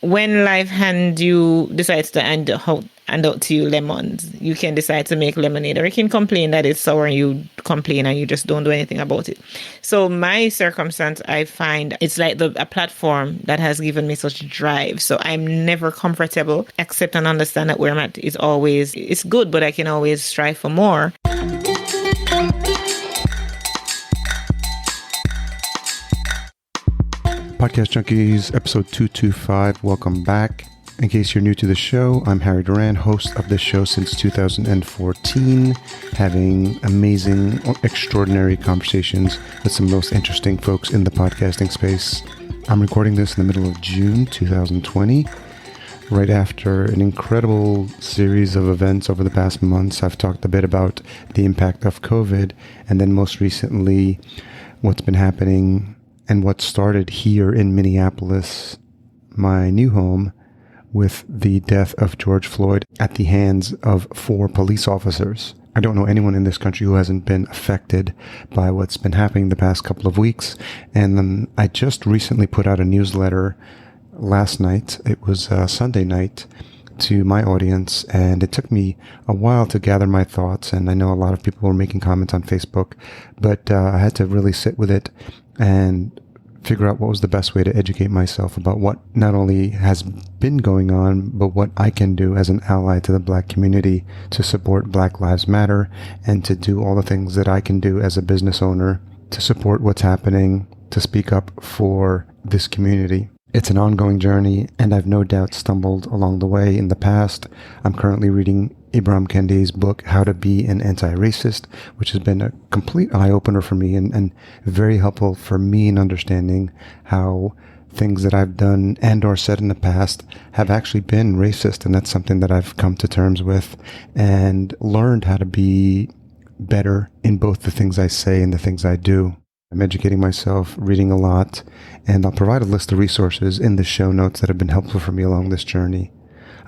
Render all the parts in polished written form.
when life decides to hand out to you lemons, you can decide to make lemonade, or you can complain that it's sour and you complain and you just don't do anything about it. So my circumstance, I find it's like a platform that has given me such drive. So I'm never comfortable, accept and understand that where I'm at is always, it's good, but I can always strive for more. Podcast Junkies, episode 225. Welcome back. In case you're new to the show, I'm Harry Duran, host of this show since 2014, having amazing, extraordinary conversations with some of the most interesting folks in the podcasting space. I'm recording this in the middle of June 2020, right after an incredible series of events over the past months. I've talked a bit about the impact of COVID, and then most recently, what's been happening and what started here in Minneapolis, my new home, with the death of George Floyd at the hands of 4 police officers. I don't know anyone in this country who hasn't been affected by what's been happening the past couple of weeks. And I just recently put out a newsletter last night. It was Sunday night, to my audience, and it took me a while to gather my thoughts. And I know a lot of people were making comments on Facebook, but I had to really sit with it and figure out what was the best way to educate myself about what not only has been going on, but what I can do as an ally to the Black community to support Black Lives Matter, and to do all the things that I can do as a business owner to support what's happening, to speak up for this community. It's an ongoing journey, and I've no doubt stumbled along the way in the past. I'm currently reading Ibram Kendi's book, How to Be an Anti-Racist, which has been a complete eye-opener for me and very helpful for me in understanding how things that I've done and or said in the past have actually been racist. And that's something that I've come to terms with and learned how to be better in both the things I say and the things I do. I'm educating myself, reading a lot, and I'll provide a list of resources in the show notes that have been helpful for me along this journey.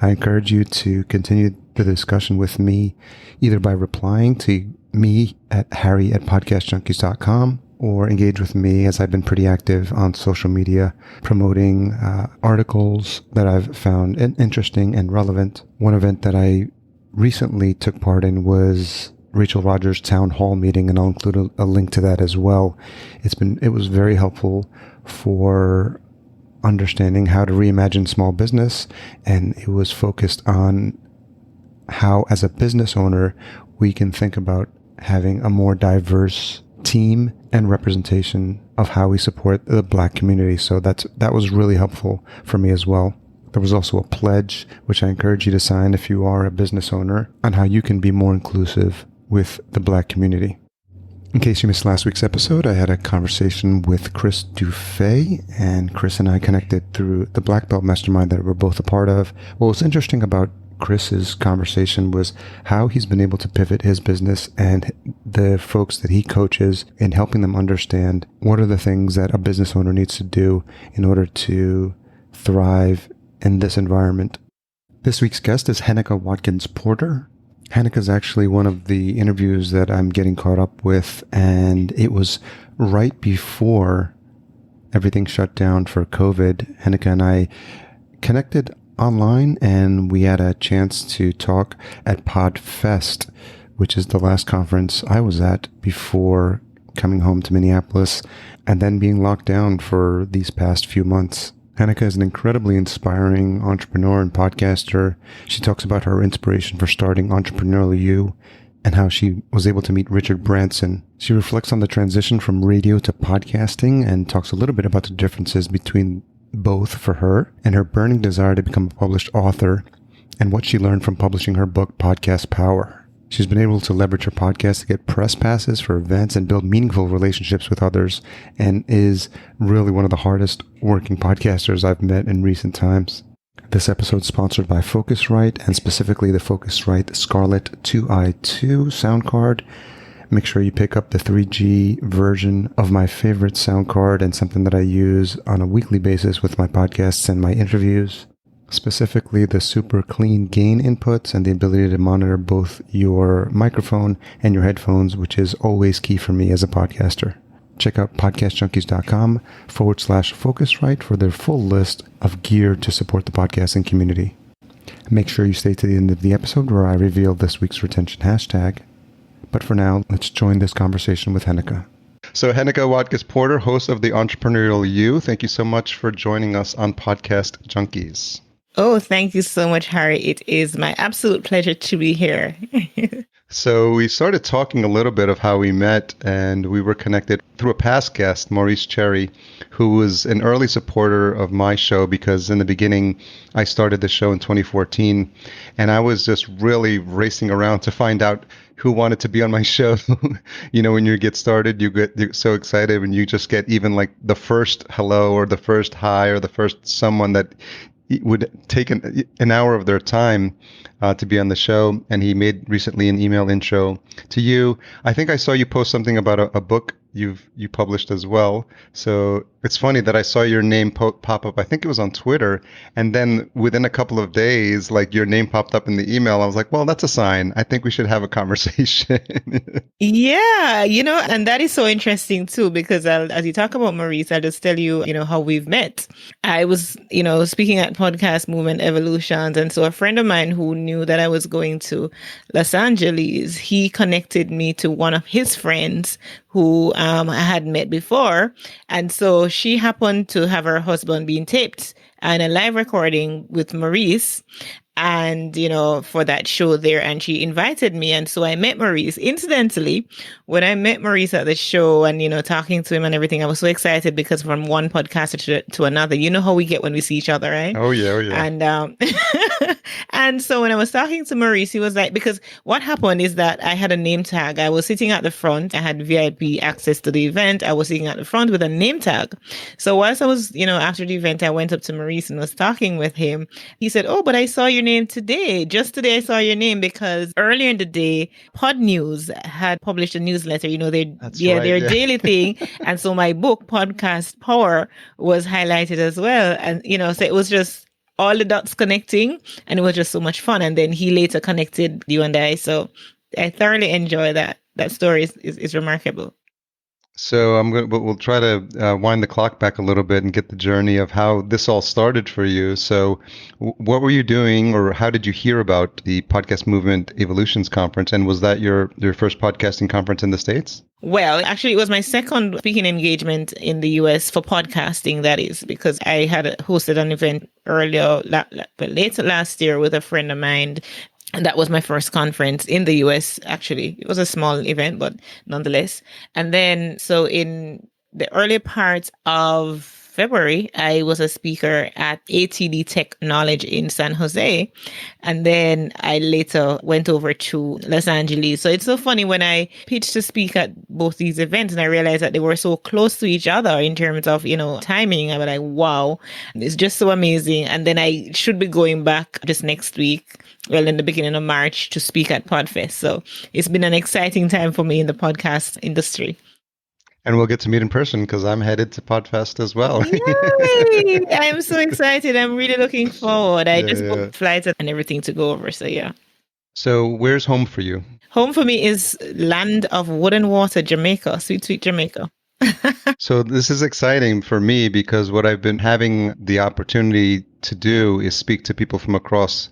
I encourage you to continue the discussion with me, either by replying to me at harry@podcastjunkies.com, or engage with me, as I've been pretty active on social media, promoting articles that I've found interesting and relevant. One event that I recently took part in was Rachel Rogers' town hall meeting, and I'll include a link to that as well. It was very helpful for understanding how to reimagine small business, and it was focused on how, as a business owner, we can think about having a more diverse team and representation of how we support the Black community. So that was really helpful for me as well. There was also a pledge, which I encourage you to sign if you are a business owner, on how you can be more inclusive with the Black community. In case you missed last week's episode, I had a conversation with Chris Dufay, and Chris and I connected through the Black Belt Mastermind that we're both a part of. What was interesting about Chris's conversation was how he's been able to pivot his business and the folks that he coaches in helping them understand what are the things that a business owner needs to do in order to thrive in this environment. This week's guest is Heneka Watkis-Porter. Heneka is actually one of the interviews that I'm getting caught up with, and it was right before everything shut down for COVID. Heneka and I connected online, and we had a chance to talk at PodFest, which is the last conference I was at before coming home to Minneapolis and then being locked down for these past few months. Heneka is an incredibly inspiring entrepreneur and podcaster. She talks about her inspiration for starting Entrepreneurial You and how she was able to meet Richard Branson. She reflects on the transition from radio to podcasting and talks a little bit about the differences between both for her and her burning desire to become a published author and what she learned from publishing her book, Podcast Power. She's been able to leverage her podcast to get press passes for events and build meaningful relationships with others, and is really one of the hardest working podcasters I've met in recent times. This episode is sponsored by Focusrite, and specifically the Focusrite Scarlett 2i2 sound card. Make sure you pick up the 3G version of my favorite sound card and something that I use on a weekly basis with my podcasts and my interviews. Specifically the super clean gain inputs and the ability to monitor both your microphone and your headphones, which is always key for me as a podcaster. check out podcastjunkies.com/Focusrite for their full list of gear to support the podcasting community. Make sure you stay to the end of the episode where I reveal this week's retention hashtag. But for now, let's join this conversation with Heneka. So Heneka Watkis-Porter, host of the Entrepreneurial You, thank you so much for joining us on Podcast Junkies. Oh, thank you so much, Harry. It is my absolute pleasure to be here. So we started talking a little bit of how we met, and we were connected through a past guest, Maurice Cherry, who was an early supporter of my show because in the beginning, I started the show in 2014, and I was just really racing around to find out who wanted to be on my show. You know, when you get started, you're so excited when you just get even like the first hello or the first hi or the first someone that would take an hour of their time to be on the show. And he made recently an email intro to you. I think I saw you post something about a book you published as well. So it's funny that I saw your name pop up. I think it was on Twitter. And then within a couple of days, like your name popped up in the email. I was like, well, that's a sign. I think we should have a conversation. Yeah, and that is so interesting too, because as you talk about Maurice, I'll just tell you, how we've met. I was, speaking at Podcast Movement Evolutions. And so a friend of mine who knew that I was going to Los Angeles, he connected me to one of his friends who I had met before. And so she happened to have her husband being taped and a live recording with Maurice. And, for that show there, and she invited me. And so I met Maurice. Incidentally, when I met Maurice at the show and, talking to him and everything, I was so excited because from one podcaster to another, you know how we get when we see each other, right? Oh, yeah. And, and so when I was talking to Maurice, he was like, because what happened is that I had a name tag. I was sitting at the front. I had VIP access to the event. I was sitting at the front with a name tag. So whilst I was, after the event, I went up to Maurice and was talking with him. He said, oh, but I saw your name today. Just today I saw your name because earlier in the day, Pod News had published a newsletter, their daily thing. And so my book, Podcast Power, was highlighted as well. And, so it was just all the dots connecting and it was just so much fun. And then he later connected you and I. So I thoroughly enjoy that. That story is remarkable. So we'll try to wind the clock back a little bit and get the journey of how this all started for you. So what were you doing, or how did you hear about the Podcast Movement Evolutions Conference? And was that your first podcasting conference in the States? Well, actually, it was my second speaking engagement in the US for podcasting, that is, because I had hosted an event later last year with a friend of mine. And that was my first conference in the US, actually. It was a small event, but nonetheless. And then, so in the early part of February, I was a speaker at ATD Tech Knowledge in San Jose. And then I later went over to Los Angeles. So it's so funny when I pitched to speak at both these events and I realized that they were so close to each other in terms of, timing. I was like, wow, it's just so amazing. And then I should be going back just next week, in the beginning of March, to speak at PodFest. So it's been an exciting time for me in the podcast industry. And we'll get to meet in person because I'm headed to PodFest as well. Yay! I'm so excited. I'm really looking forward. I just booked flights and everything to go over. So yeah. So where's home for you? Home for me is land of wood and water, Jamaica, sweet, sweet Jamaica. So this is exciting for me because what I've been having the opportunity to do is speak to people from across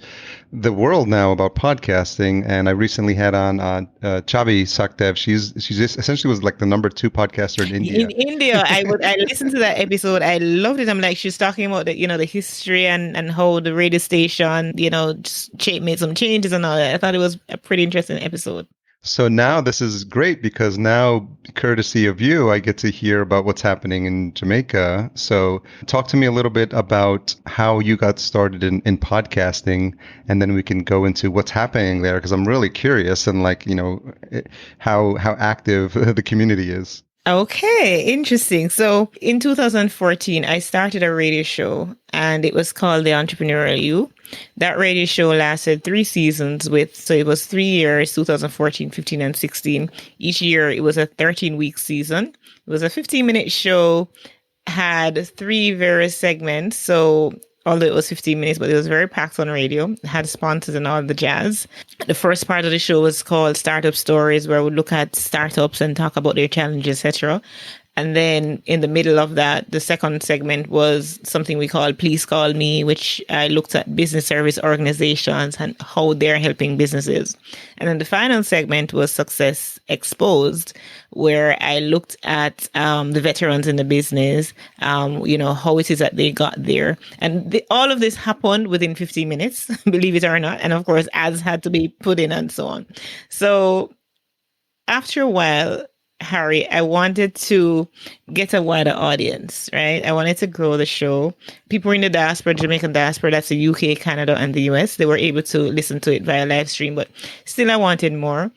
the world now about podcasting. And I recently had on Chavi Sakdev. She's just essentially was like the number 2 podcaster in India. In India, I listened to that episode. I loved it. I'm like, she's talking about the history and how the radio station, just made some changes and all that. I thought it was a pretty interesting episode. So now this is great because now, courtesy of you, I get to hear about what's happening in Jamaica. So talk to me a little bit about how you got started in podcasting, and then we can go into what's happening there because I'm really curious and how active the community is. Okay, interesting. So in 2014, I started a radio show and it was called the Entrepreneurial You. That radio show lasted 3 seasons so it was 3 years, 2014, 15, and 16. Each year it was a 13-week season. It was a 15-minute show, had 3 various segments. So although it was 15 minutes, but it was very packed on radio. It had sponsors and all the jazz. The first part of the show was called Startup Stories, where we look at startups and talk about their challenges, etc. And then in the middle of that, the second segment was something we call Please Call Me, which I looked at business service organizations and how they're helping businesses. And then the final segment was Success Exposed, where I looked at the veterans in the business, how it is that they got there. And all of this happened within 15 minutes, believe it or not. And of course, ads had to be put in and so on. So after a while, Harry, I wanted to get a wider audience, right? I wanted to grow the show. People in the diaspora, Jamaican diaspora, that's the UK, Canada, and the US, they were able to listen to it via live stream, but still I wanted more.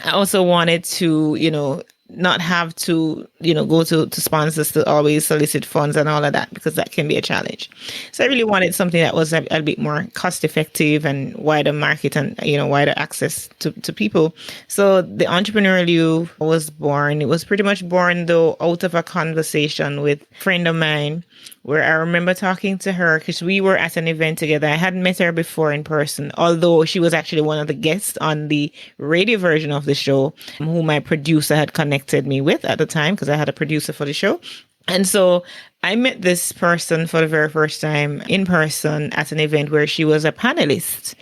I also wanted to, not have to, go to sponsors to always solicit funds and all of that, because that can be a challenge. So I really wanted something that was a bit more cost effective and wider market and, wider access to people. So the Entrepreneurial You was born. It was pretty much born though out of a conversation with a friend of mine, where I remember talking to her because we were at an event together. I hadn't met her before in person, although she was actually one of the guests on the radio version of the show, who my producer had connected me with at the time, because I had a producer for the show. And so I met this person for the very first time in person at an event where she was a panelist.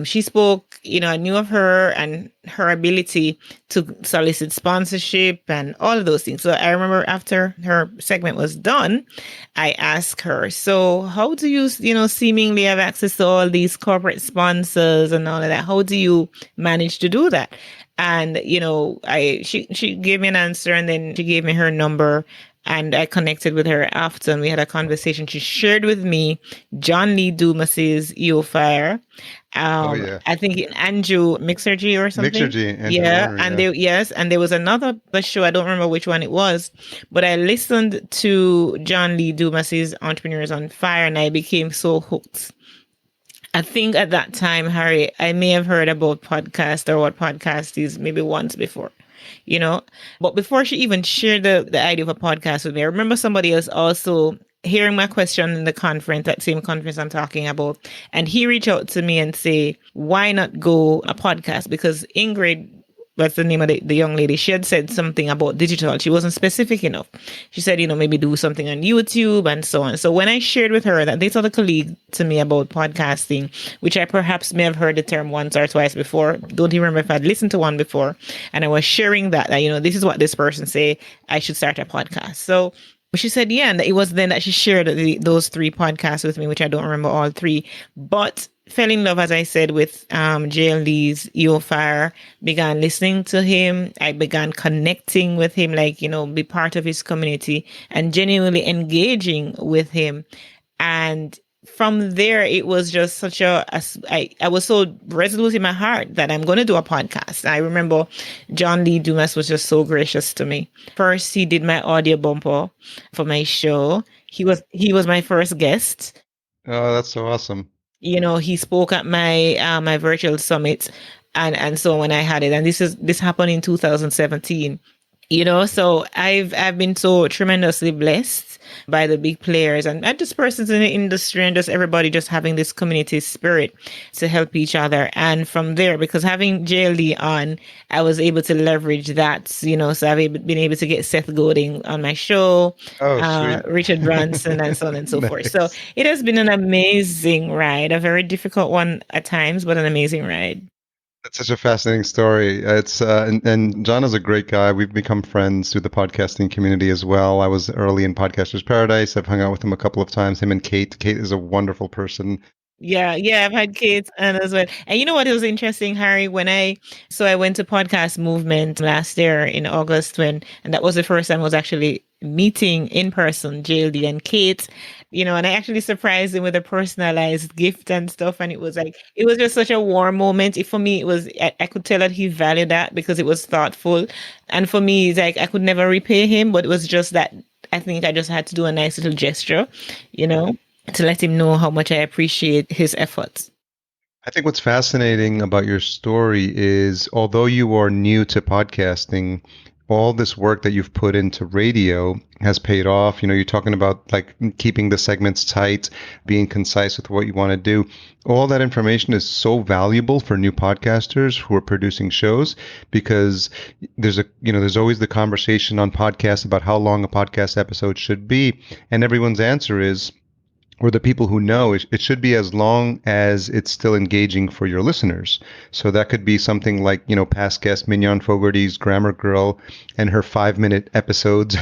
She spoke, I knew of her and her ability to solicit sponsorship and all of those things. So I remember after her segment was done, I asked her, so how do you, seemingly have access to all these corporate sponsors and all of that? How do you manage to do that? And, she gave me an answer, and then she gave me her number. And I connected with her after, and we had a conversation. She shared with me John Lee Dumas's EO Fire. I think Andrew Mixergy or something. Mixergy, Andrew yeah, Warner, and yeah. there was another show. I don't remember which one it was, but I listened to John Lee Dumas's Entrepreneurs on Fire, and I became so hooked. I think at that time, Harry, I may have heard about podcast or what podcast is maybe once before. But before she even shared the idea of a podcast with me, I remember somebody else also hearing my question in the conference, that same conference I'm talking about, and he reached out to me and say, why not go a podcast? Because Ingrid, that's the name of the young lady, she had said something about digital. She wasn't specific enough. She said, maybe do something on YouTube and so on. So when I shared with her that this other colleague to me about podcasting, which I perhaps may have heard the term once or twice before, don't even remember if I'd listened to one before, and I was sharing that this is what this person say, I should start a podcast. So she said, yeah, and it was then that she shared those 3 podcasts with me, which I don't remember all 3, but fell in love, as I said, with JLD's EO Fire, began listening to him. I began connecting with him, be part of his community and genuinely engaging with him. And from there, it was just such I was so resolute in my heart that I'm going to do a podcast. I remember John Lee Dumas was just so gracious to me. First, he did my audio bumper for my show. He was my first guest. Oh, that's so awesome. He spoke at my my virtual summit and so when I had it, and this happened in 2017. So I've been so tremendously blessed by the big players and just persons in the industry and just everybody just having this community spirit to help each other. And from there, because having JLD on, I was able to leverage that, so I've been able to get Seth Godin on my show, Richard Branson and so on and so Nice. forth. So it has been an amazing ride, a very difficult one at times, but an amazing ride. That's such a fascinating story. It's and John is a great guy. We've become friends through the podcasting community as well. I was early in Podcasters Paradise. I've hung out with him a couple of times. Him and Kate. Kate is a wonderful person. Yeah, I've had kids and as well. And you know what? It was interesting, Harry, when I went to Podcast Movement last year in August and that was the first time I was actually meeting in person JLD and Kate, and I actually surprised him with a personalized gift and stuff. And it was just such a warm moment. For me, I could tell that he valued that because it was thoughtful. And for me, it's like I could never repay him, but it was just that I think I just had to do a nice little gesture, to let him know how much I appreciate his efforts. I think what's fascinating about your story is, although you are new to podcasting, all this work that you've put into radio has paid off. You're talking about like keeping the segments tight, being concise with what you want to do. All that information is so valuable for new podcasters who are producing shows, because there's always the conversation on podcasts about how long a podcast episode should be. And everyone's answer is, or the people who know, it should be as long as it's still engaging for your listeners. So that could be something like, past guest Mignon Fogarty's Grammar Girl and her 5-minute episodes,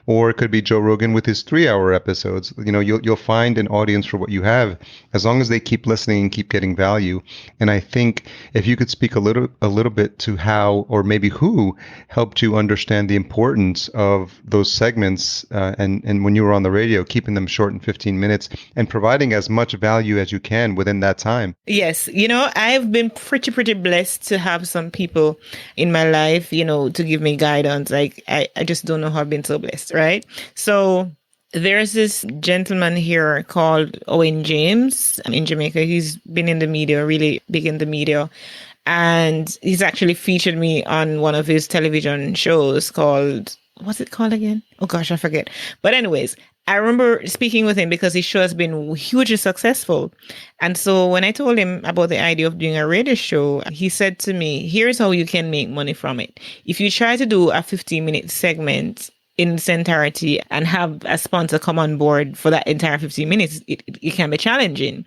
or it could be Joe Rogan with his 3-hour episodes. You'll find an audience for what you have, as long as they keep listening and keep getting value. And I think if you could speak a little bit to how, or maybe who helped you understand the importance of those segments, and when you were on the radio, keeping them short in 15 minutes and providing as much value as you can within that time. Yes. I've been pretty blessed to have some people in my life, to give me guidance. Like, I just don't know how I've been so blessed, right? So there's this gentleman here called Owen James in Jamaica. He's been in the media, really big in the media. And he's actually featured me on one of his television shows called, what's it called again? Oh gosh, I forget. But anyways, I remember speaking with him because his show has been hugely successful. And so when I told him about the idea of doing a radio show, he said to me, here's how you can make money from it. If you try to do a 15-minute segment in its entirety and have a sponsor come on board for that entire 15 minutes, it can be challenging.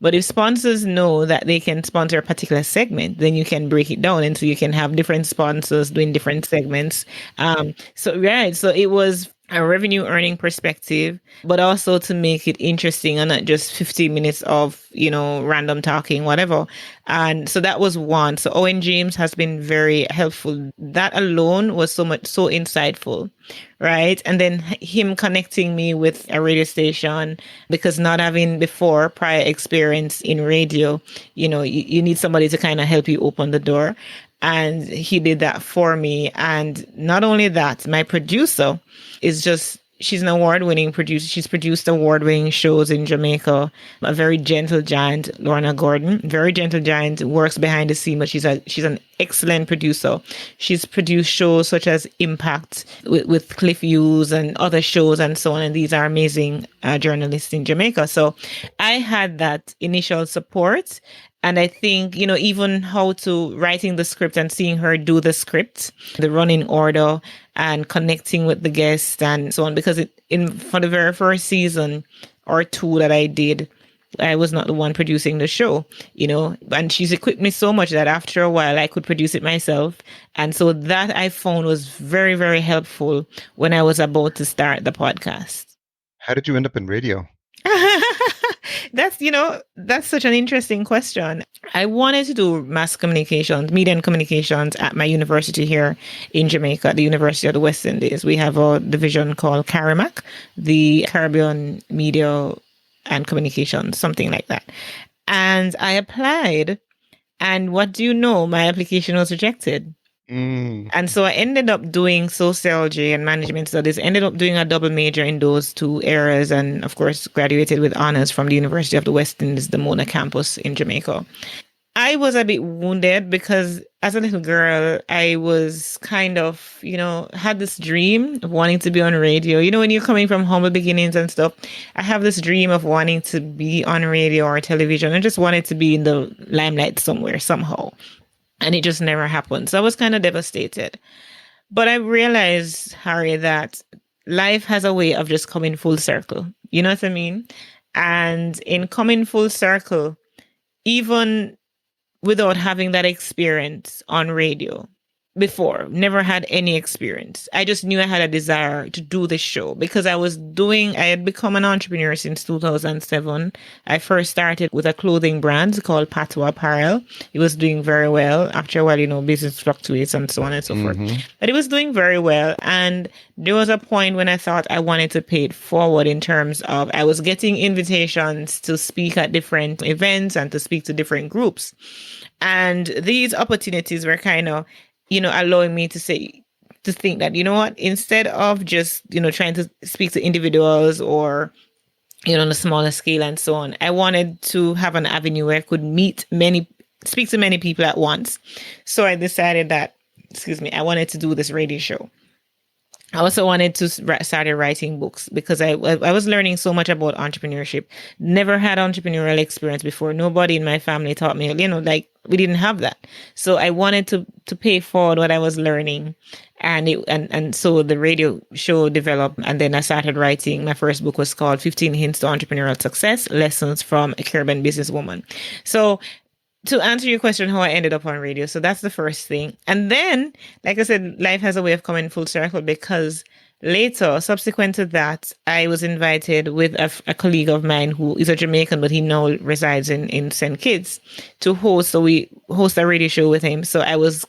But if sponsors know that they can sponsor a particular segment, then you can break it down. And so you can have different sponsors doing different segments. So it was a revenue earning perspective, but also to make it interesting and not just 15 minutes of, random talking, whatever. And so that was one. So Owen James has been very helpful. That alone was so insightful, right? And then him connecting me with a radio station, because not having prior experience in radio, you need somebody to kind of help you open the door. And he did that for me. And not only that, my producer she's an award-winning producer. She's produced award-winning shows in Jamaica. A very gentle giant, Lorna Gordon. Very gentle giant, works behind the scene, but she's an excellent producer. She's produced shows such as Impact with Cliff Hughes and other shows and so on. And these are amazing journalists in Jamaica. So I had that initial support. And I think, even how to writing the script and seeing her do the script, the running order and connecting with the guest and so on, because for the very first season or two that I did, I was not the one producing the show, and she's equipped me so much that after a while I could produce it myself. And so that I found was very, very helpful when I was about to start the podcast. How did you end up in radio? That's such an interesting question. I wanted to do mass communications, media and communications at my university here in Jamaica, the University of the West Indies. We have a division called CARIMAC, the Caribbean Media and Communications, something like that. And I applied, and what do you know? My application was rejected. And so I ended up doing sociology and management studies, ended up doing a double major in those two areas, and of course graduated with honors from the University of the West Indies, the Mona campus in Jamaica. I was a bit wounded because as a little girl, I was kind of, had this dream of wanting to be on radio. When you're coming from humble beginnings and stuff, I have this dream of wanting to be on radio or television. I just wanted to be in the limelight somewhere, somehow. And it just never happened. So I was kind of devastated. But I realized, Harry, that life has a way of just coming full circle. You know what I mean? And in coming full circle, even without having that experience on radio before, never had any experience, I just knew I had a desire to do this show because I had become an entrepreneur since 2007. I first started with a clothing brand called Patwa Apparel. It was doing very well. After a while, business fluctuates and so on and so forth. But it was doing very well. And there was a point when I thought I wanted to pay it forward in terms of I was getting invitations to speak at different events and to speak to different groups. And these opportunities were kind of allowing me to think that, what, instead of just, trying to speak to individuals or, on a smaller scale and so on, I wanted to have an avenue where I could speak to many people at once. So I decided that I wanted to do this radio show. I also wanted to started writing books because I was learning so much about entrepreneurship. Never had entrepreneurial experience before. Nobody in my family taught me, like we didn't have that. So I wanted to pay forward what I was learning. And so the radio show developed, and then I started writing. My first book was called 15 Hints to Entrepreneurial Success, Lessons from a Caribbean Businesswoman. So to answer your question, how I ended up on radio. So that's the first thing. And then, like I said, life has a way of coming full circle because later, subsequent to that, I was invited with a colleague of mine who is a Jamaican, but he now resides in St. Kitts to host. So we host a radio show with him. So I was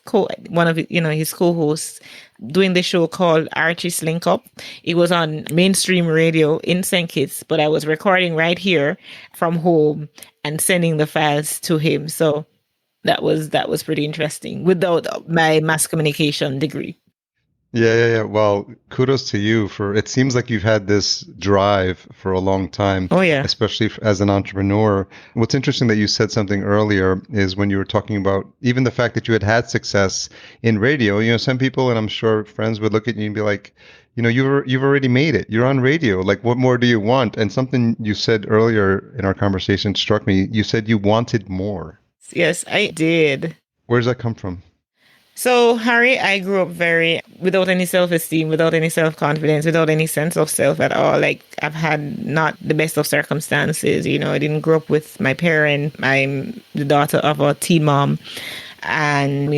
one of his co-hosts doing the show called Archie's Link Up. It was on mainstream radio in St. Kitts, but I was recording right here from home and sending the files to him. So that was pretty interesting without my mass communication degree. Yeah. Well, kudos to you for it seems like you've had this drive for a long time. Oh, yeah. Especially as an entrepreneur. What's interesting that you said something earlier is when you were talking about even the fact that you had success in radio. Some people, and I'm sure friends would look at you and be like, you've already made it. You're on radio. Like, what more do you want? And something you said earlier in our conversation struck me. You said you wanted more. Yes, I did. Where does that come from? So, Harry, I grew up without any self-esteem, without any self-confidence, without any sense of self at all. Like, I've had not the best of circumstances. I didn't grow up with my parent. I'm the daughter of a teen mom. And,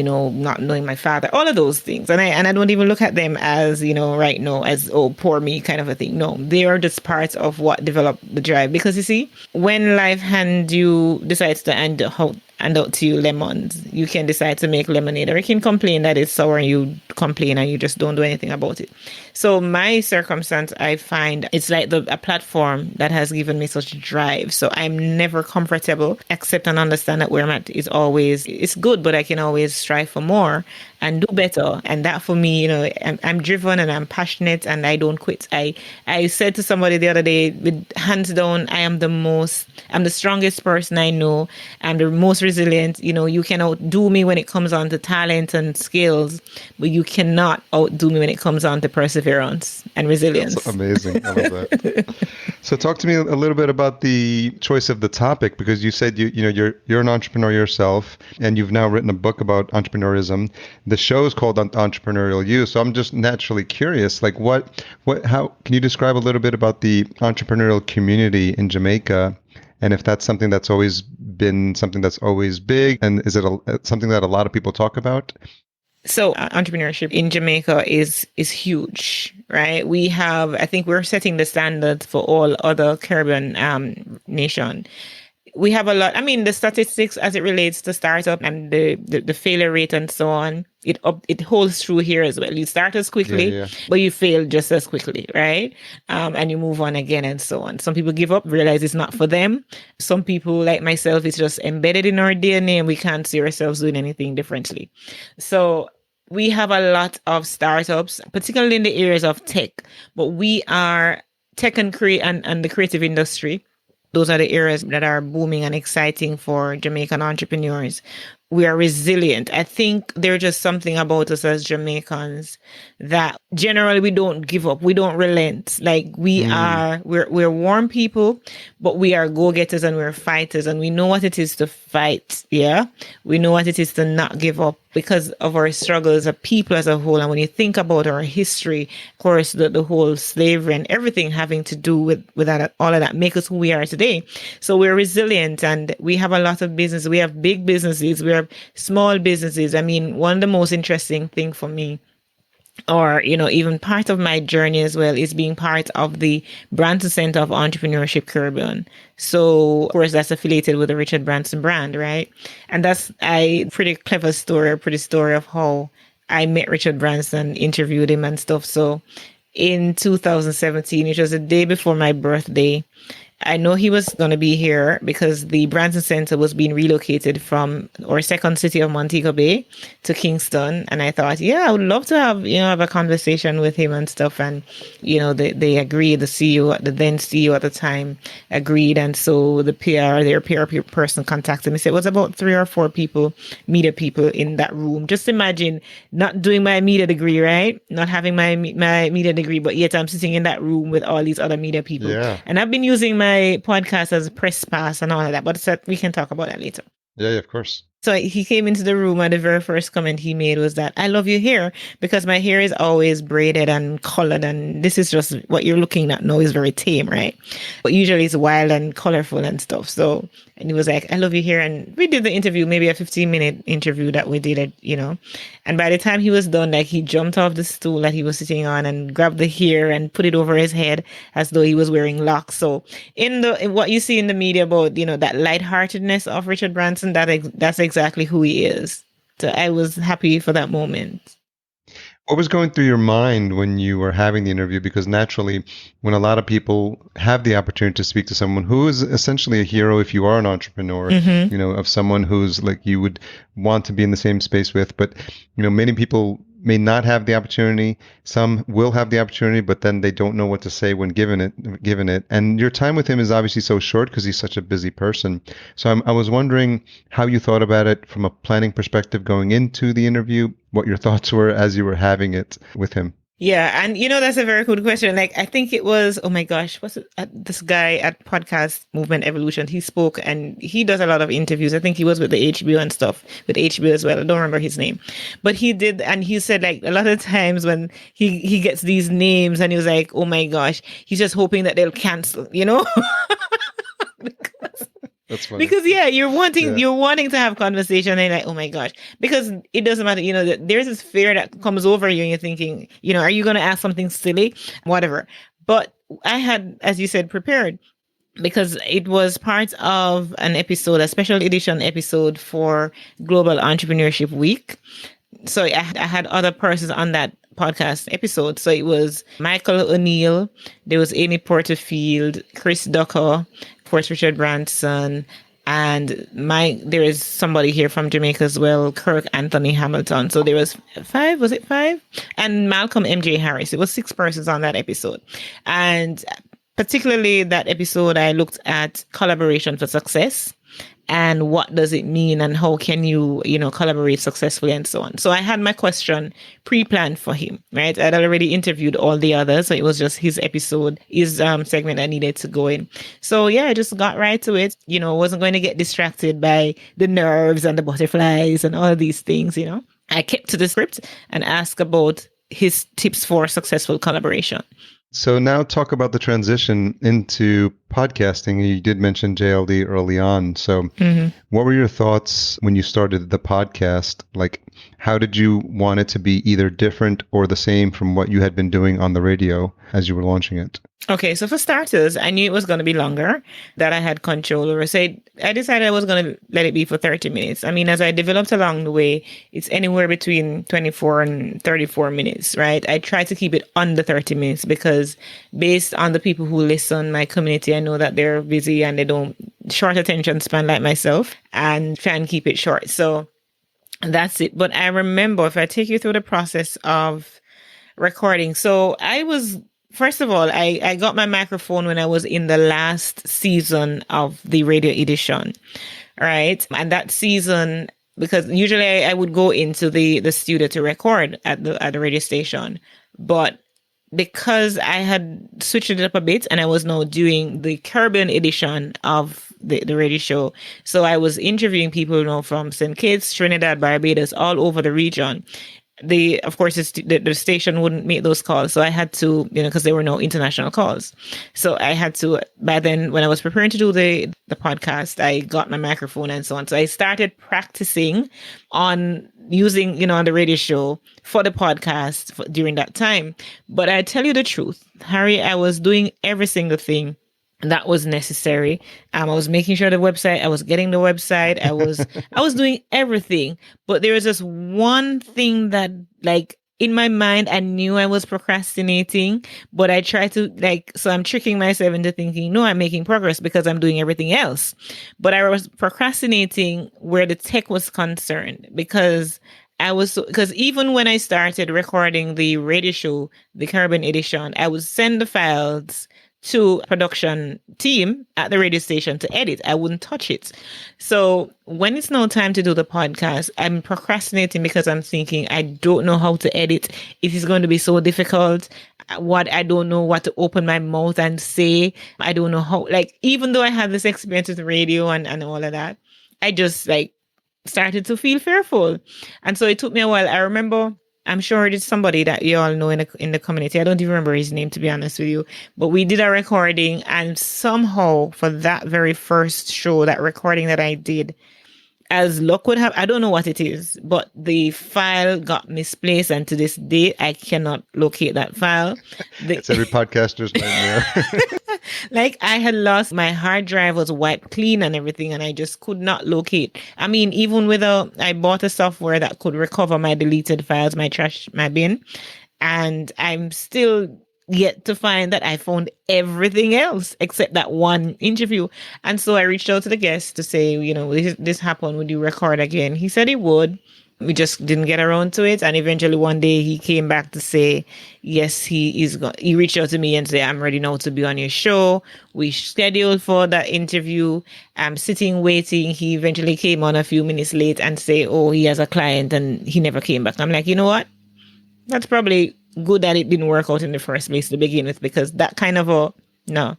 not knowing my father, all of those things. And I don't even look at them as, right now, as, oh, poor me kind of a thing. No, they are just parts of what developed the drive. Because you see, when life decides to hand out to you lemons, you can decide to make lemonade, or you can complain that it's sour and you complain and you just don't do anything about it. So my circumstance, I find it's like a platform that has given me such drive. So I'm never comfortable, except and understand that where I'm at it's good, but I can always strive for more and do better. And that for me, I'm driven and I'm passionate and I don't quit. I said to somebody the other day, with hands down, I'm the strongest person I know. I'm the most resilient. You can outdo me when it comes on to talent and skills, but you cannot outdo me when it comes on to perseverance and resilience. That's amazing. I love that. So talk to me a little bit about the choice of the topic, because you said you're an entrepreneur yourself and you've now written a book about entrepreneurism. The show is called Entrepreneurial You. So I'm just naturally curious, like how can you describe a little bit about the entrepreneurial community in Jamaica? And if that's something that's always been something that's always big, and is it something that a lot of people talk about? So entrepreneurship in Jamaica is huge, right? I think we're setting the standard for all other Caribbean nation. We have a lot. I mean, the statistics as it relates to startup and the failure rate and so on, it holds true here as well. You start as quickly, but you fail just as quickly, right? And you move on again and so on. Some people give up, realize it's not for them. Some people, like myself, it's just embedded in our DNA and we can't see ourselves doing anything differently. So we have a lot of startups, particularly in the areas of tech, but we are tech and the creative industry. Those are the areas that are booming and exciting for Jamaican entrepreneurs. We are resilient. I think there's just something about us as Jamaicans that generally we don't give up. We don't relent. Like we're warm people, but we are go-getters and we're fighters and we know what it is to fight. Yeah. We know what it is to not give up because of our struggles as a people as a whole. And when you think about our history, of course, the whole slavery and everything having to do with that, all of that make us who we are today. So we're resilient and we have a lot of business. We have big businesses. We have small businesses. I mean, one of the most interesting thing for me, or, even part of my journey as well, is being part of the Branson Center of Entrepreneurship Caribbean. So, of course, that's affiliated with the Richard Branson brand, right? And that's a pretty clever story, a pretty story of how I met Richard Branson, interviewed him and stuff. So in 2017, which was the day before my birthday, I know he was going to be here because the Branson Center was being relocated from our second city of Montego Bay to Kingston. And I thought, yeah, I would love to have a conversation with him and stuff. And, they agreed. The CEO, the then CEO at the time agreed. And so their PR person contacted me. Said it was about 3 or 4 media people in that room. Just imagine not doing my media degree, right? Not having my media degree, but yet I'm sitting in that room with all these other media people. Yeah. And I've been using my podcast as a press pass and all of that, but we can talk about that later. Yeah, of course. So he came into the room and the very first comment he made was that I love your hair because my hair is always braided and colored, and this is just what you're looking at now is very tame, right? But usually it's wild and colorful and stuff. So, and he was like, I love your hair. And we did the interview, maybe a 15-minute interview that we did, and by the time he was done, like he jumped off the stool that he was sitting on and grabbed the hair and put it over his head as though he was wearing locks. So in what you see in the media about, that lightheartedness of Richard Branson, that's exactly who he is. So I was happy for that moment. What was going through your mind when you were having the interview? Because naturally, when a lot of people have the opportunity to speak to someone who is essentially a hero, if you are an entrepreneur, of someone who's like you would want to be in the same space with, but many people may not have the opportunity. Some will have the opportunity, but then they don't know what to say when given it. And your time with him is obviously so short because he's such a busy person. So I was wondering how you thought about it from a planning perspective going into the interview, what your thoughts were as you were having it with him. Yeah. And, that's a very good question. Like, I think it was, oh my gosh, what's it? This guy at Podcast Movement Evolution, he spoke and he does a lot of interviews. I think he was with the HBO and stuff, with HBO as well. I don't remember his name, but he did. And he said like a lot of times when he gets these names and he was like, oh my gosh, he's just hoping that they'll cancel, That's funny. Because you're wanting to have conversation and like, oh my gosh, because it doesn't matter, there's this fear that comes over you and you're thinking, are you going to ask something silly, whatever. But I had, as you said, prepared because it was part of an episode, a special edition episode for Global Entrepreneurship Week. So I had other persons on that podcast episode. So it was Michael O'Neill, there was Amy Porterfield, Chris Ducker, of course, Richard Branson, and there is somebody here from Jamaica as well, Kirk Anthony Hamilton. So there was 5, was it 5? And Malcolm MJ Harris. It was 6 persons on that episode. And particularly that episode, I looked at collaboration for success. And what does it mean and how can you, collaborate successfully and so on. So I had my question pre-planned for him, right? I'd already interviewed all the others. So it was just his episode, his segment I needed to go in. So yeah, I just got right to it. Wasn't going to get distracted by the nerves and the butterflies and all of these things, I kept to the script and asked about his tips for successful collaboration. So now talk about the transition into podcasting. You did mention JLD early on. So what were your thoughts when you started the podcast? Like, how did you want it to be either different or the same from what you had been doing on the radio as you were launching it? Okay, so for starters, I knew it was going to be longer, that I had control over. So I decided I was going to let it be for 30 minutes. I mean, as I developed along the way, it's anywhere between 24 and 34 minutes, right? I try to keep it under 30 minutes because based on the people who listen, my community, I know that they're busy and they don't short attention span like myself and try and keep it short. So that's it. But I remember, if I take you through the process of recording, so first of all, I got my microphone when I was in the last season of the radio edition, right? And that season, because usually I would go into the studio to record at the radio station, but because I had switched it up a bit and I was now doing the Caribbean edition of the radio show, so I was interviewing people from St. Kitts, Trinidad, Barbados, all over the region. Of course, the station wouldn't make those calls. So I had to, because there were no international calls. So I had to, by then, when I was preparing to do the podcast, I got my microphone and so on. So I started practicing on using, on the radio show for the podcast during that time. But I tell you the truth, Harry, I was doing every single thing that was necessary. I was making sure I was getting the website. I was doing everything, but there was just one thing that in my mind, I knew I was procrastinating, but I tried to so I'm tricking myself into thinking, no, I'm making progress because I'm doing everything else. But I was procrastinating where the tech was concerned because because even when I started recording the radio show, the Caribbean edition, I would send the files to production team at the radio station to edit. I wouldn't touch it. So when it's now time to do the podcast, I'm procrastinating because I'm thinking I don't know how to edit. It is going to be so difficult. I don't know what to open my mouth and say. I don't know how, even though I had this experience with radio and all of that, I just started to feel fearful. And so it took me a while. I remember, I'm sure it's somebody that you all know in the community. I don't even remember his name, to be honest with you. But we did a recording, and somehow for that very first show, that recording that I did, as luck would have, I don't know what it is, but the file got misplaced, and to this day, I cannot locate that file. It's every podcaster's nightmare. I had lost my hard drive, was wiped clean and everything, and I just could not locate. I mean, even I bought a software that could recover my deleted files, my trash, my bin, and I'm still yet to find that I found everything else except that one interview. And so I reached out to the guest to say, this happened. Would you record again? He said he would. We just didn't get around to it. And eventually one day he came back to say, yes, he reached out to me and said, I'm ready now to be on your show. We scheduled for that interview. I'm sitting waiting. He eventually came on a few minutes late and say, oh, he has a client, and he never came back. I'm like, you know what? That's probably good that it didn't work out in the first place to begin with, because that kind of no.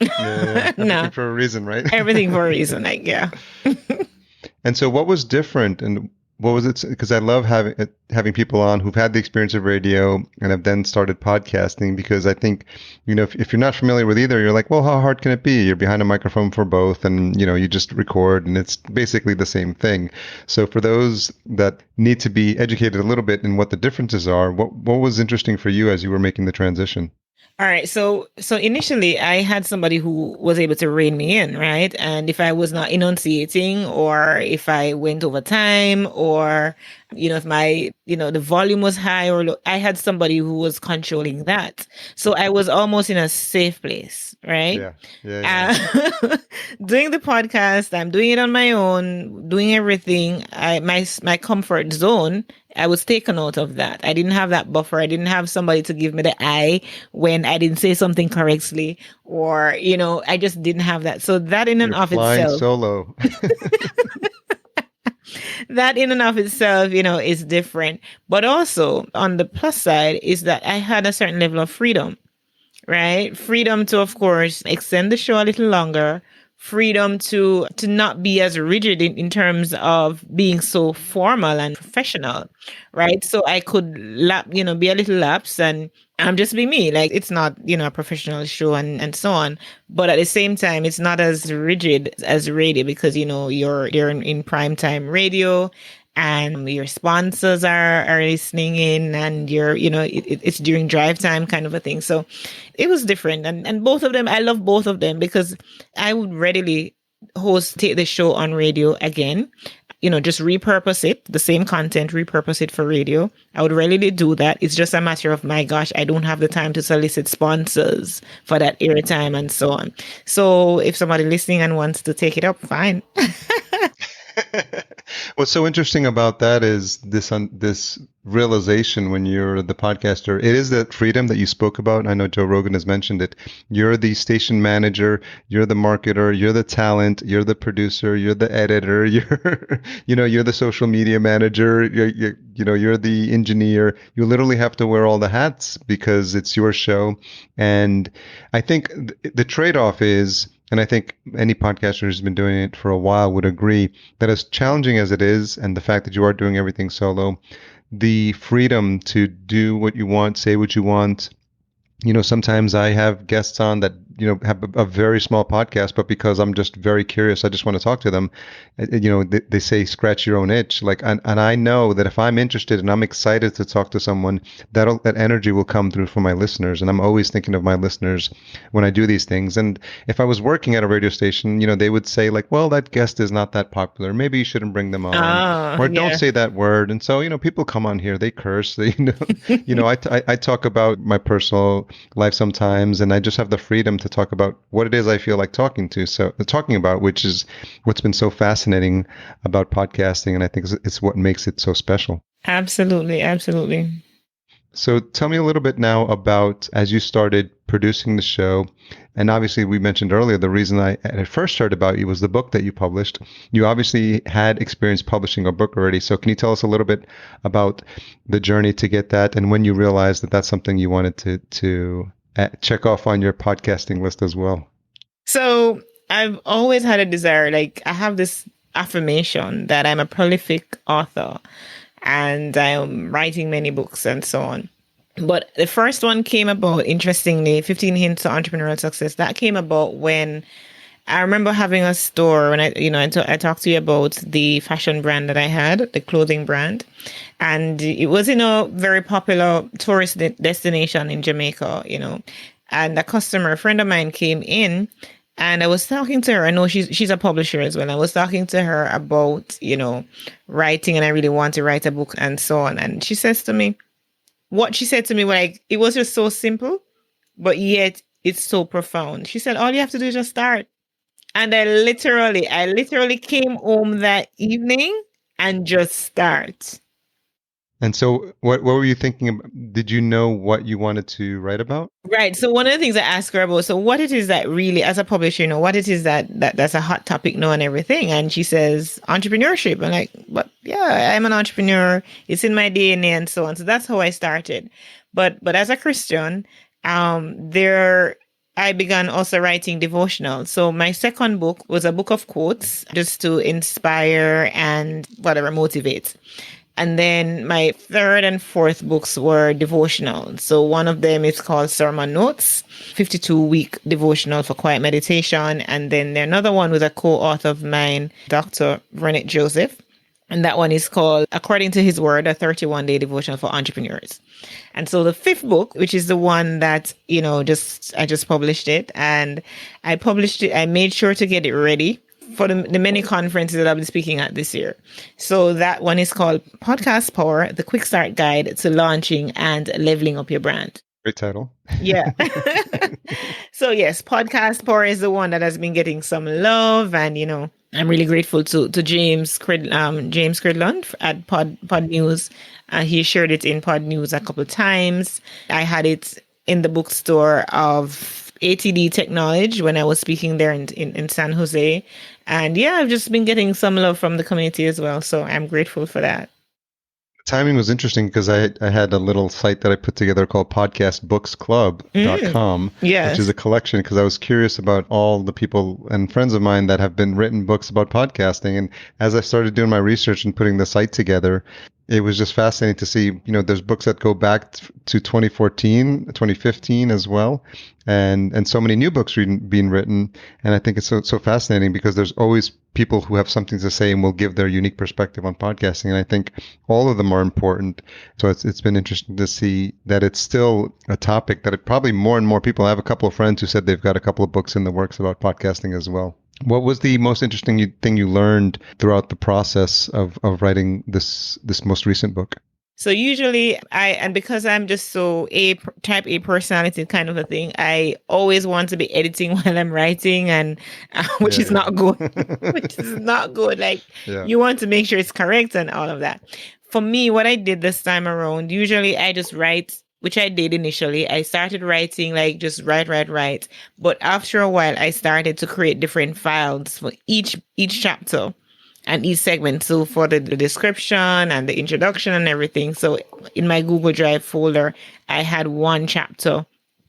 Yeah. Everything No. for a reason, right? Everything for a reason, yeah. And so what was different, and what was it? Because I love having people on who've had the experience of radio and have then started podcasting, because I think, if you're not familiar with either, you're like, well, how hard can it be? You're behind a microphone for both, and, you just record, and it's basically the same thing. So for those that need to be educated a little bit in what the differences are, what was interesting for you as you were making the transition? All right. So initially I had somebody who was able to rein me in, right? And if I was not enunciating, or if I went over time, or, if my, the volume was high or low, I had somebody who was controlling that. So I was almost in a safe place, right? Yeah. Doing the podcast, I'm doing it on my own, doing everything. My comfort zone, I was taken out of that. I didn't have that buffer. I didn't have somebody to give me the eye when I didn't say something correctly, or, I just didn't have that. So that in and of itself, solo. that in and of itself, is different. But also on the plus side is that I had a certain level of freedom, right? Freedom to, of course, extend the show a little longer. Freedom to not be as rigid in terms of being so formal and professional, right? So I could be a little lapse and just be me. It's not, a professional show and so on. But at the same time, it's not as rigid as radio, because, you're in prime time radio, and your sponsors are listening in, and it's during drive time kind of a thing. So it was different. And both of them, I love both of them, because I would readily take the show on radio again, just repurpose it, the same content, repurpose it for radio. I would readily do that. It's just a matter of, my gosh, I don't have the time to solicit sponsors for that airtime and so on. So if somebody listening and wants to take it up, fine. What's so interesting about that is this realization when you're the podcaster. It is that freedom that you spoke about. I know Joe Rogan has mentioned it. You're the station manager, you're the marketer, you're the talent, you're the producer, you're the editor, you're the social media manager, you're the engineer. You literally have to wear all the hats because it's your show. And I think the trade-off is, and I think any podcaster who's been doing it for a while would agree, that as challenging as it is, and the fact that you are doing everything solo, the freedom to do what you want, say what you want. Sometimes I have guests on that have a very small podcast, but because I'm just very curious, I just want to talk to them. They say scratch your own itch. Like, and I know that if I'm interested and I'm excited to talk to someone, that energy will come through for my listeners. And I'm always thinking of my listeners when I do these things. And if I was working at a radio station, they would say like, well, that guest is not that popular. Maybe you shouldn't bring them on, or don't Yeah. say that word. And so, people come on here, they curse, I talk about my personal life sometimes, and I just have the freedom to talk about what it is I feel like talking about, which is what's been so fascinating about podcasting. And I think it's what makes it so special. Absolutely. Absolutely. So tell me a little bit now about as you started producing the show. And obviously, we mentioned earlier, the reason I first heard about you was the book that you published. You obviously had experience publishing a book already. So can you tell us a little bit about the journey to get that, and when you realized that that's something you wanted to check off on your podcasting list as well? So I've always had a desire, like I have this affirmation that I'm a prolific author and I'm writing many books and so on. But the first one came about, interestingly, 15 Hints to Entrepreneurial Success. That came about when I remember having a store when I talked to you about the fashion brand that I had, the clothing brand. And it was in a very popular tourist destination in Jamaica, and a friend of mine came in and I was talking to her. I know she's a publisher as well. I was talking to her about, writing, and I really want to write a book and so on. And what she said to me, like, it was just so simple, but yet it's so profound. She said, all you have to do is just start. And I literally came home that evening and just start. And so what were you thinking about? Did you know what you wanted to write about? Right. So one of the things I asked her about, so what it is that really, as a publisher, what it is that's a hot topic now and everything. And she says, entrepreneurship. I'm like, but yeah, I'm an entrepreneur. It's in my DNA and so on. So that's how I started. But as a Christian, I began also writing devotionals. So my second book was a book of quotes just to inspire and whatever, motivate. And then my third and fourth books were devotional. So one of them is called Sermon Notes, 52-week devotional for quiet meditation. And then another one with a co-author of mine, Dr. Vernet Joseph. And that one is called According to His Word, a 31-day devotional for entrepreneurs. And so the fifth book, which is the one that, I just published it, and I published it. I made sure to get it ready for the many conferences that I'll be speaking at this year. So that one is called Podcast Power, the Quick Start Guide to Launching and Leveling Up Your Brand. Great title. Yeah. So yes, Podcast Power is the one that has been getting some love, and I'm really grateful to James Cridlund at Pod News. He shared it in Pod News a couple of times. I had it in the bookstore of ATD Technology when I was speaking there in San Jose. And yeah, I've just been getting some love from the community as well. So I'm grateful for that. Timing was interesting because I had a little site that I put together called podcastbooksclub.com, Yes. which is a collection, because I was curious about all the people and friends of mine that have been written books about podcasting. And as I started doing my research and putting the site together, it was just fascinating to see, there's books that go back to 2014, 2015 as well. And so many new books being written. And I think it's so fascinating because there's always people who have something to say and will give their unique perspective on podcasting. And I think all of them are important. So it's been interesting to see that it's still a topic that probably more and more people. I have a couple of friends who said they've got a couple of books in the works about podcasting as well. What was the most interesting thing you learned throughout the process of writing this most recent book? So usually because I'm just so type A personality kind of a thing, I always want to be editing while I'm writing, and which is not good. Which is not good. Like you want to make sure it's correct and all of that. For me, what I did this time around, usually I just write, which I did initially. I started writing, like just write. But after a while, I started to create different files for each chapter and each segment. So for the description and the introduction and everything. So in my Google Drive folder, I had one chapter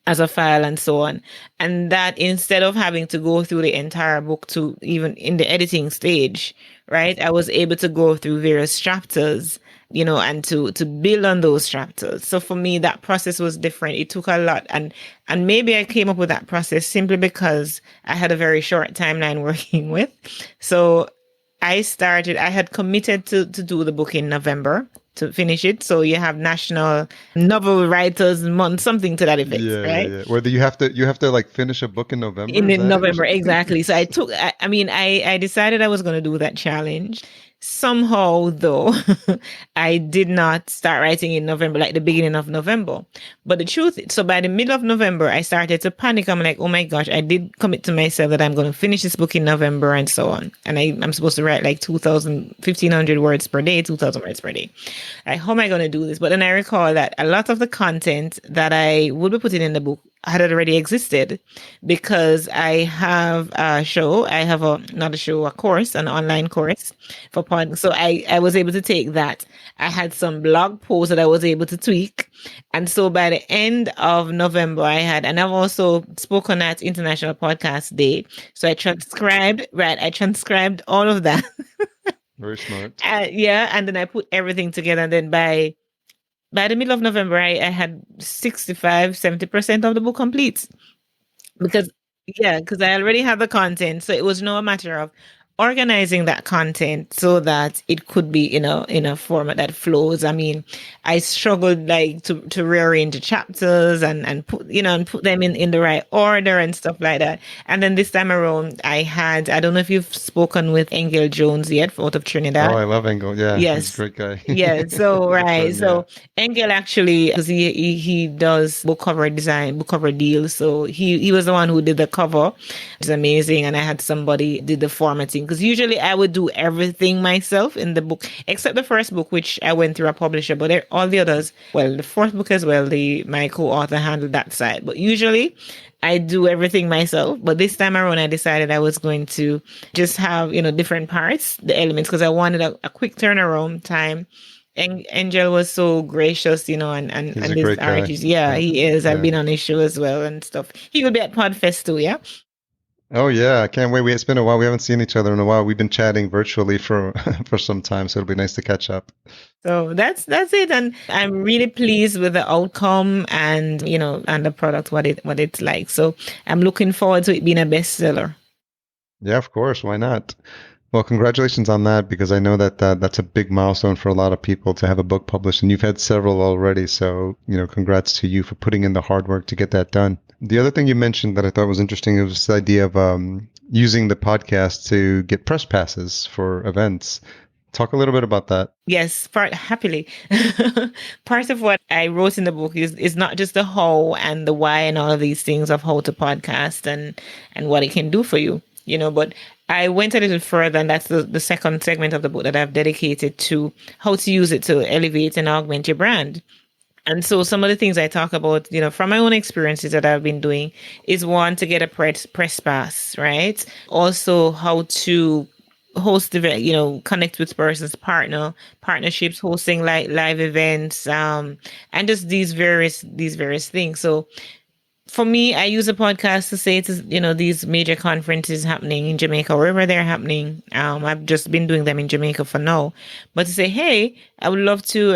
as a file and so on. And that, instead of having to go through the entire book to even in the editing stage, right, I was able to go through various chapters and to build on those chapters. So for me, that process was different. It took a lot, and maybe I came up with that process simply because I had a very short timeline working with. So I had committed to do the book in November to finish it. So you have National Novel Writers Month, something to that effect, Yeah, yeah, right? yeah. Whether you have to like finish a book in November, is In that it or November, something? exactly. So I decided I was going to do that challenge. Somehow, though, I did not start writing in November, like the beginning of November. But the truth, so by the middle of November, I started to panic. I'm like, oh my gosh, I did commit to myself that I'm going to finish this book in November and so on. And I'm supposed to write like 1,500 words per day, 2,000 words per day. Like, how am I going to do this? But then I recall that a lot of the content that I would be putting in the book had already existed because I have a show. I have not a show, a course, an online course for pod. So I was able to take that. I had some blog posts that I was able to tweak. And so by the end of November, and I've also spoken at International Podcast Day. So I transcribed all of that. Very smart. Yeah. And then I put everything together. And then by the middle of November, I had 65-70% of the book complete because because I already had the content. So it was no matter of organizing that content so that it could be in a format that flows. I mean, I struggled like to rearrange the chapters and put them in the right order and stuff like that. And then this time around, I don't know if you've spoken with Engel Jones yet out of Oh, Trinidad. I love Engel. Yeah, he's a Yes. great guy. Yeah, so Good right. friend, yeah. So Engel actually, because he does book cover design, book cover deals. So he was the one who did the cover. It's amazing. And I had somebody did the formatting because usually I would do everything myself in the book, except the first book, which I went through a publisher. But all the others, well, the fourth book as well, my co-author handled that side. But usually I do everything myself. But this time around, I decided I was going to just have, different parts, the elements, because I wanted a quick turnaround time. And Angel was so gracious, He's and a his great guy. artist. Yeah, Yeah, he is. I've yeah. been on his show as well and stuff. He will be at Podfest too, yeah? Oh yeah, I can't wait. It's been a while. We haven't seen each other in a while. We've been chatting virtually for for some time, so it'll be nice to catch up. So that's it. And I'm really pleased with the outcome and, and the product, what it's like. So I'm looking forward to it being a bestseller. Yeah, of course. Why not? Well, congratulations on that because I know that that's a big milestone for a lot of people to have a book published, and you've had several already. So, congrats to you for putting in the hard work to get that done. The other thing you mentioned that I thought was interesting was this idea of using the podcast to get press passes for events. Talk a little bit about that. Yes, happily. Part of what I wrote in the book is not just the how and the why and all of these things of how to podcast and what it can do for you, but I went a little further, and that's the second segment of the book that I've dedicated to how to use it to elevate and augment your brand. And so some of the things I talk about, from my own experiences that I've been doing is one, to get a press pass, right? Also how to host connect with persons, partnerships, hosting like live events, and just these various things. So for me, I use a podcast to say to, these major conferences happening in Jamaica, wherever they're happening. I've just been doing them in Jamaica for now, but to say, hey, I would love to,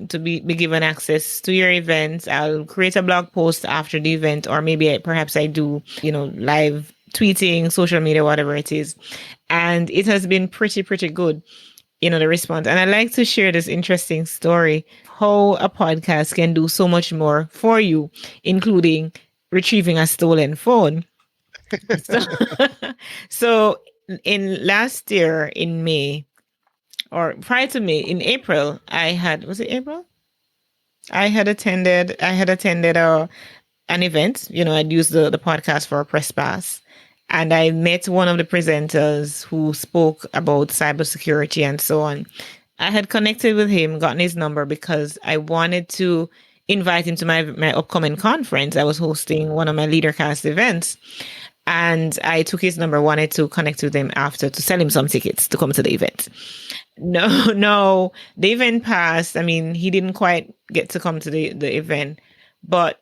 to be given access to your events. I'll create a blog post after the event, or maybe perhaps I do, live tweeting, social media, whatever it is. And it has been pretty good, the response. And I like to share this interesting story, how a podcast can do so much more for you, including retrieving a stolen phone. So, so in last year in May, or prior to May, in April, was it April? I had attended an event. I'd used the podcast for a press pass. And I met one of the presenters who spoke about cybersecurity and so on. I had connected with him, gotten his number because I wanted to invite him to my upcoming conference. I was hosting one of my LeaderCast events. And I took his number, wanted to connect with him after to sell him some tickets to come to the event. No, the event passed. I mean, he didn't quite get to come to the event. But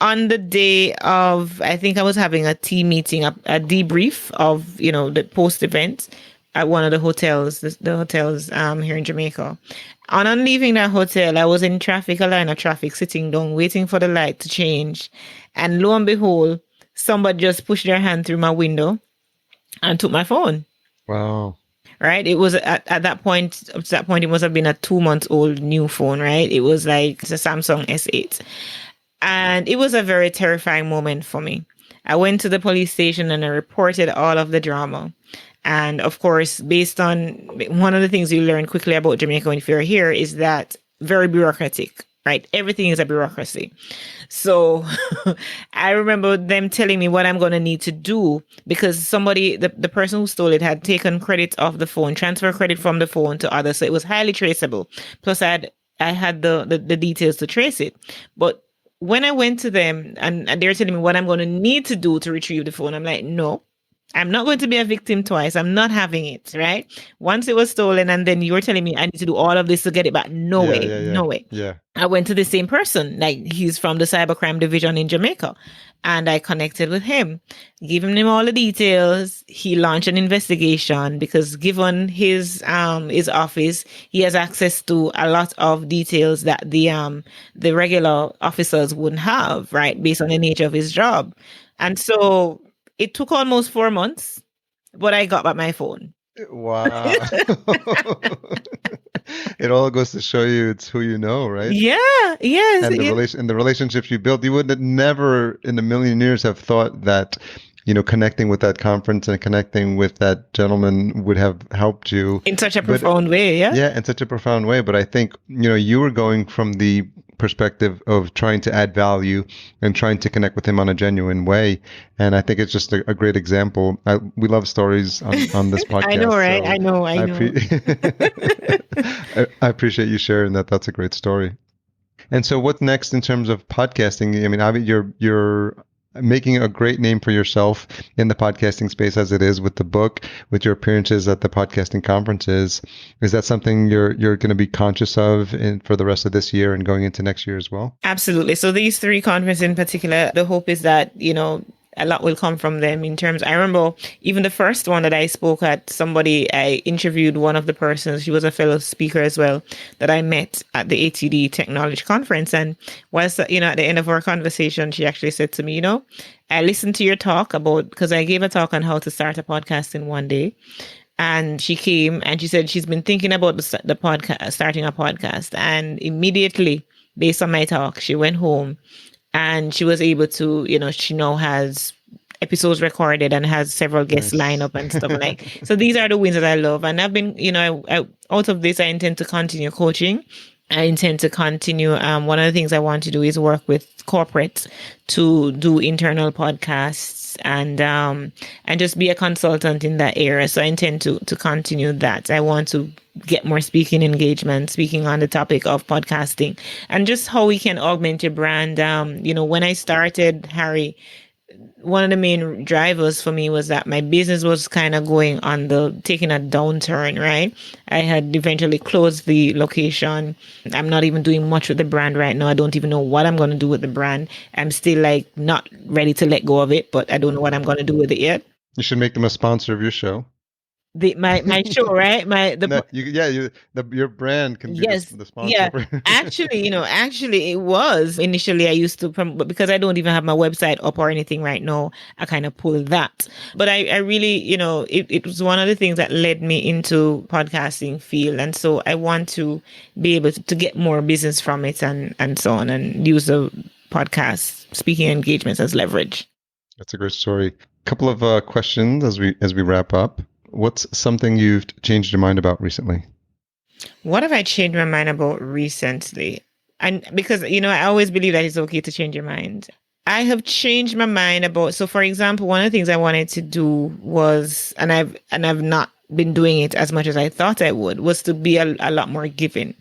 on the day of, I think I was having a team meeting, a debrief of, the post event. at one of the hotels, the hotels here in Jamaica. And on leaving that hotel, I was in traffic, a line of traffic, sitting down, waiting for the light to change. And lo and behold, somebody just pushed their hand through my window and took my phone. Wow. Right. It was at that point, up to that point, it must have been a 2 month old new phone, right? It was like a Samsung S8. And it was a very terrifying moment for me. I went to the police station and I reported all of the drama. And of course, based on one of the things you learn quickly about Jamaica when you're here is that very bureaucratic, right? Everything is a bureaucracy. So I remember them telling me what I'm going to need to do because somebody, the person who stole it had taken credit off the phone, transfer credit from the phone to others. So it was highly traceable. Plus I had the details to trace it. But when I went to them and they were telling me what I'm going to need to do to retrieve the phone, I'm like, no, I'm not going to be a victim twice. I'm not having it, right? Once it was stolen and then you were telling me I need to do all of this to get it back. No way. No way. Yeah. I went to the same person, like he's from the cybercrime division in Jamaica, and I connected with him, giving him all the details. He launched an investigation because given his office, he has access to a lot of details that the regular officers wouldn't have, right? Based on the nature of his job. And so it took almost 4 months, but I got back my phone. Wow. It all goes to show you it's who you know, right? Yeah, yes. And the relationships you built. You would have never in a million years have thought that, connecting with that conference and connecting with that gentleman would have helped you in such a profound way. Yeah. Yeah, in such a profound way. But I think, you were going from the perspective of trying to add value and trying to connect with him on a genuine way. And I think it's just a great example. We love stories on this podcast. I know, right? So I know. I appreciate you sharing that. That's a great story. And so what's next in terms of podcasting? I mean, you're making a great name for yourself in the podcasting space as it is with the book, with your appearances at the podcasting conferences. Is that something you're going to be conscious of for the rest of this year and going into next year as well? Absolutely. So these 3 conferences in particular, the hope is that, a lot will come from them in terms. I remember even the first one that I spoke at, I interviewed one of the persons, she was a fellow speaker as well, that I met at the ATD Technology Conference. And whilst, at the end of our conversation, she actually said to me, I listened to your talk because I gave a talk on how to start a podcast in one day. And she came and she said she's been thinking about the podcast, starting a podcast. And immediately, based on my talk, she went home and she was able to, she now has episodes recorded and has several guests lined up and stuff like. So these are the wins that I love. And I've been, out of this, I intend to continue coaching. I intend to continue. One of the things I want to do is work with corporates to do internal podcasts and just be a consultant in that area. So I intend to continue that. I want to get more speaking engagement, speaking on the topic of podcasting and just how we can augment your brand. When I started, Harry, one of the main drivers for me was that my business was kind of taking a downturn, right? I had eventually closed the location. I'm not even doing much with the brand right now. I don't even know what I'm going to do with the brand. I'm still not ready to let go of it, but I don't know what I'm going to do with it yet. You should make them a sponsor of your show. My show, right? Your brand can be the sponsor. Yeah, actually, it was initially I used to, but because I don't even have my website up or anything right now, I kind of pulled that. But I really, it was one of the things that led me into podcasting field, and so I want to be able to get more business from it and so on, and use the podcast speaking engagements as leverage. That's a great story. A couple of questions as we wrap up. What's something you've changed your mind about recently? What have I changed my mind about recently? And because, I always believe that it's okay to change your mind. I have changed my mind about, so for example, one of the things I wanted to do was, and I've not been doing it as much as I thought I would, was to be a lot more giving.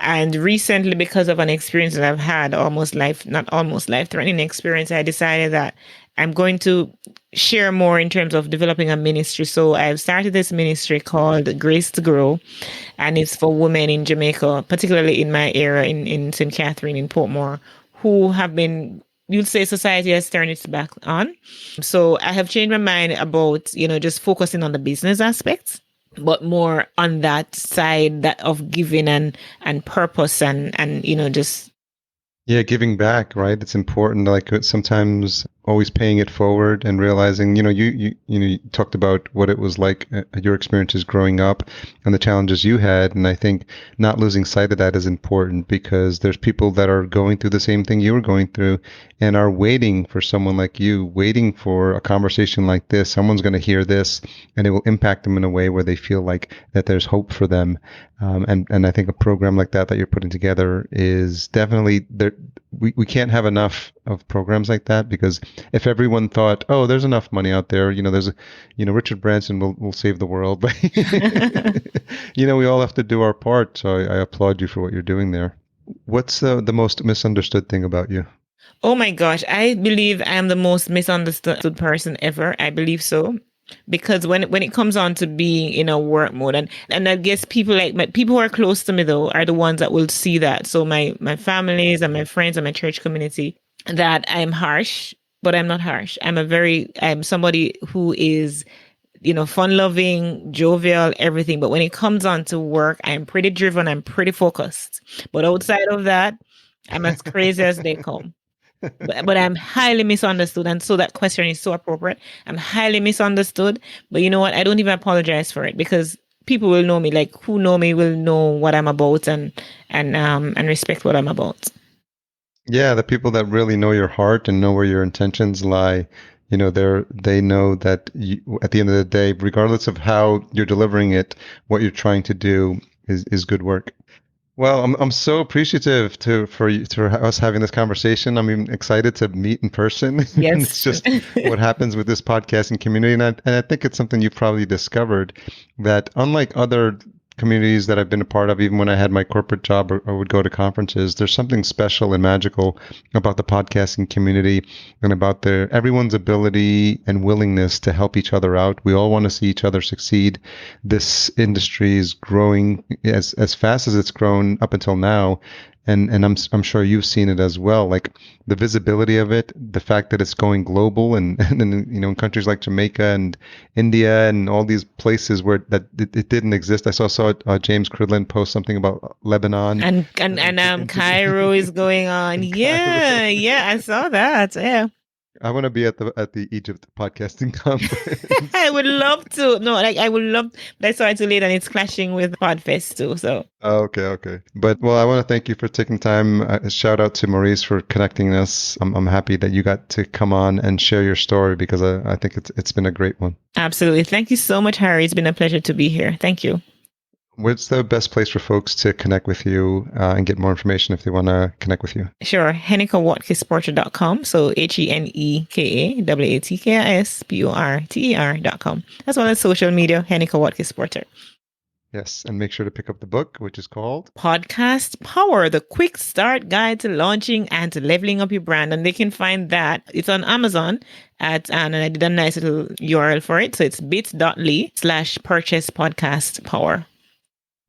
And recently, because of an experience that I've had, not almost life-threatening experience, I decided that I'm going to share more in terms of developing a ministry. So I've started this ministry called Grace to Grow, and it's for women in Jamaica, particularly in my area in St. Catherine, in Portmore, who have been, you'd say society has turned its back on. So I have changed my mind about, just focusing on the business aspects. but more on that side that of giving and purpose and just Yeah, giving back, right? It's important. Like sometimes always paying it forward and realizing, you talked about what it was like, your experiences growing up and the challenges you had. And I think not losing sight of that is important because there's people that are going through the same thing you were going through and are waiting for someone like you, waiting for a conversation like this. Someone's going to hear this and it will impact them in a way where they feel like that there's hope for them. And I think a program like that you're putting together is definitely there. We can't have enough of programs like that because if everyone thought, oh, there's enough money out there, Richard Branson will save the world. But, we all have to do our part. So I applaud you for what you're doing there. What's the most misunderstood thing about you? Oh my gosh, I believe I am the most misunderstood person ever. I believe so. Because when it comes on to being in a work mode and I guess people people who are close to me though are the ones that will see that. So my families and my friends and my church community, that I'm harsh, but I'm not harsh. I'm somebody who is, fun loving, jovial, everything. But when it comes on to work, I'm pretty driven, I'm pretty focused. But outside of that, I'm as crazy as they come. But I'm highly misunderstood. And so that question is so appropriate. I'm highly misunderstood. But you know what? I don't even apologize for it because people will know me. Like who know me will know what I'm about and respect what I'm about. Yeah, the people that really know your heart and know where your intentions lie, they know that at the end of the day, regardless of how you're delivering it, what you're trying to do is good work. Well, I'm so appreciative for us having this conversation. I'm even excited to meet in person. And it's Yes. just what happens with this podcasting community, and I think it's something you've probably discovered that unlike other communities that I've been a part of, even when I had my corporate job or would go to conferences, there's something special and magical about the podcasting community and about everyone's ability and willingness to help each other out. We all want to see each other succeed. This industry is growing as fast as it's grown up until now. And I'm sure you've seen it as well, like the visibility of it, the fact that it's going global, and in countries like Jamaica and India and all these places where it didn't exist. I saw James Cridlin post something about Lebanon and Cairo is going on. Yeah, I saw that. Yeah. I want to be at the Egypt podcasting conference. I would love to. No, like I would love. That's why it's late and it's clashing with Podfest too. So. Okay. But I want to thank you for taking time. Shout out to Maurice for connecting us. I'm happy that you got to come on and share your story because I think it's been a great one. Absolutely. Thank you so much, Harry. It's been a pleasure to be here. Thank you. What's the best place for folks to connect with you and get more information if they want to connect with you? Sure. Heneka Watkis-Porter.com. So HenekaWatkisporter.com. As well as social media, Heneka Watkis-Porter. Yes. And make sure to pick up the book, which is called Podcast Power, the quick start guide to launching and to leveling up your brand. And they can find that. It's on Amazon and I did a nice little URL for it. So it's bit.ly/purchase podcast power.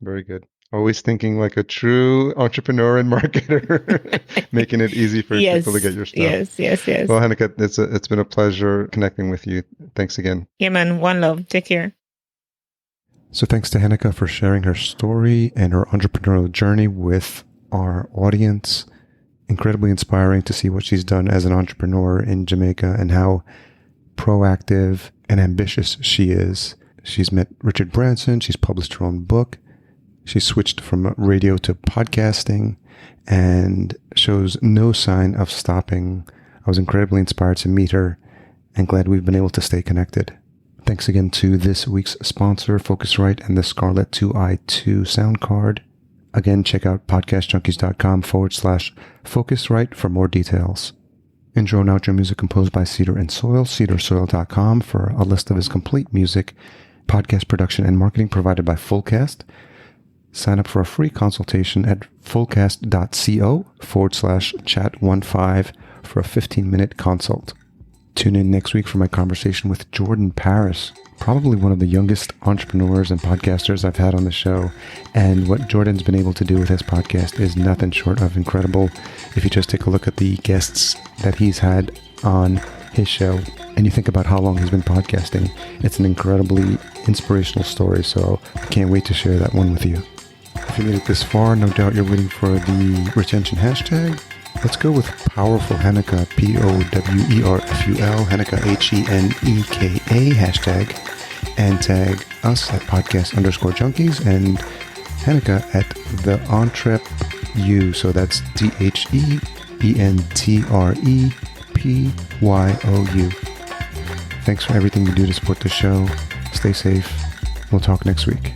Very good. Always thinking like a true entrepreneur and marketer, making it easy for people to get your stuff. Yes. Well, Heneka, it's been a pleasure connecting with you. Thanks again. Yeah, man. One love. Take care. So thanks to Heneka for sharing her story and her entrepreneurial journey with our audience. Incredibly inspiring to see what she's done as an entrepreneur in Jamaica and how proactive and ambitious she is. She's met Richard Branson. She's published her own book. She switched from radio to podcasting and shows no sign of stopping. I was incredibly inspired to meet her and glad we've been able to stay connected. Thanks again to this week's sponsor, Focusrite and the Scarlett 2i2 sound card. Again, check out podcastjunkies.com/Focusrite for more details. Intro and outro music composed by Cedar and Soil, cedarsoil.com for a list of his complete music, podcast production, and marketing provided by Fullcast. Sign up for a free consultation at fullcast.co/chat15 for a 15-minute consult. Tune in next week for my conversation with Jordan Paris, probably one of the youngest entrepreneurs and podcasters I've had on the show. And what Jordan's been able to do with his podcast is nothing short of incredible. If you just take a look at the guests that he's had on his show and you think about how long he's been podcasting, it's an incredibly inspirational story. So I can't wait to share that one with you. If you made it this far, no doubt you're waiting for the retention hashtag. Let's go with Powerful Heneka, Powerful, Heneka, Heneka hashtag, and tag us at podcast_junkies and Heneka at the Entrepreneurial You. So that's THENTREPYOU. Thanks for everything you do to support the show. Stay safe. We'll talk next week.